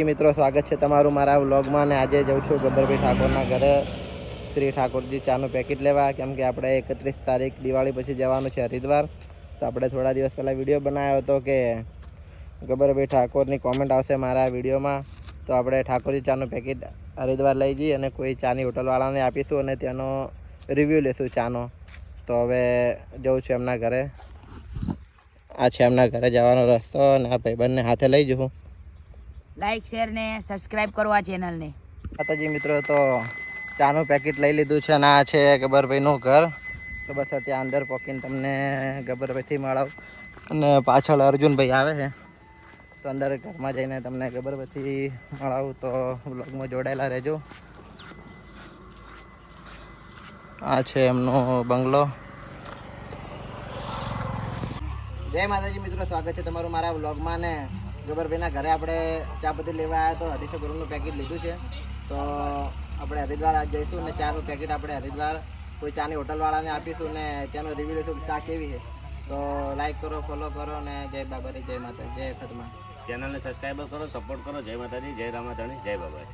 મિત્રો સ્વાગત છે તમારું મારા વ્લોગમાં. ને આજે જઉં છું ગબ્બરભાઈ ઠાકોરના ઘરે શ્રી ઠાકોરજી ચાનું પેકેટ લેવા, કેમ કે આપણે 31 તારીખ દિવાળી પછી જવાનું છે હરિદ્વાર. તો આપણે થોડા દિવસ પહેલાં વિડીયો બનાવ્યો હતો કે ગબ્બરભાઈ ઠાકોરની કોમેન્ટ આવશે મારા વિડીયોમાં, તો આપણે ઠાકોરજી ચાનું પેકેટ હરિદ્વાર લઈ જઈએ અને કોઈ ચાની હોટલવાળાને આપીશું અને તેનો રિવ્યૂ લેશું ચાનો. તો હવે જઉં છું એમના ઘરે. આ છે એમના ઘરે જવાનો રસ્તો અને આ ભાઈબંધને હાથે લઈ જઉં. લાઈક શેર ને સબસ્ક્રાઇબ કરો આ ચેનલને. માતાજી મિત્રો, તો ચાનું પેકેટ લઈ લીધું છે અને આ છે ગબ્બરભાઈનું ઘર. તો બસ ત્યાં અંદર પોકીને તમને ગબ્બરભાઈથી મળાવું અને પાછળ અર્જુનભાઈ આવે છે, તો અંદર ઘરમાં જઈને તમને ગબ્બરભાઈથી મળાવું. તો બ્લોગમાં જોડાયેલા રહેજો. આ છે એમનો બંગલો. જય માતાજી મિત્રો, સ્વાગત છે તમારું મારા વ્લોગમાં. ને ગબ્બરભાઈના ઘરે આપણે ચા પત્તી લેવા આવ્યા, તો 250 ગ્રામનું પેકેટ લીધું છે. તો આપણે હરિદ્વાર આજ જઈશું ને ચાનું પેકેટ આપણે હરિદ્વાર કોઈ ચાની હોટલવાળાને આપીશું ને ત્યાંનો રિવ્યુ લઈશું ચા કેવી છે. તો લાઈક કરો, ફોલો કરો ને જય બાબારી, જય માતા, જય ખતમા. ચેનલને સબસ્ક્રાઈબર કરો, સપોર્ટ કરો. જય માતાજી, જય રામાધણી, જય બાબા.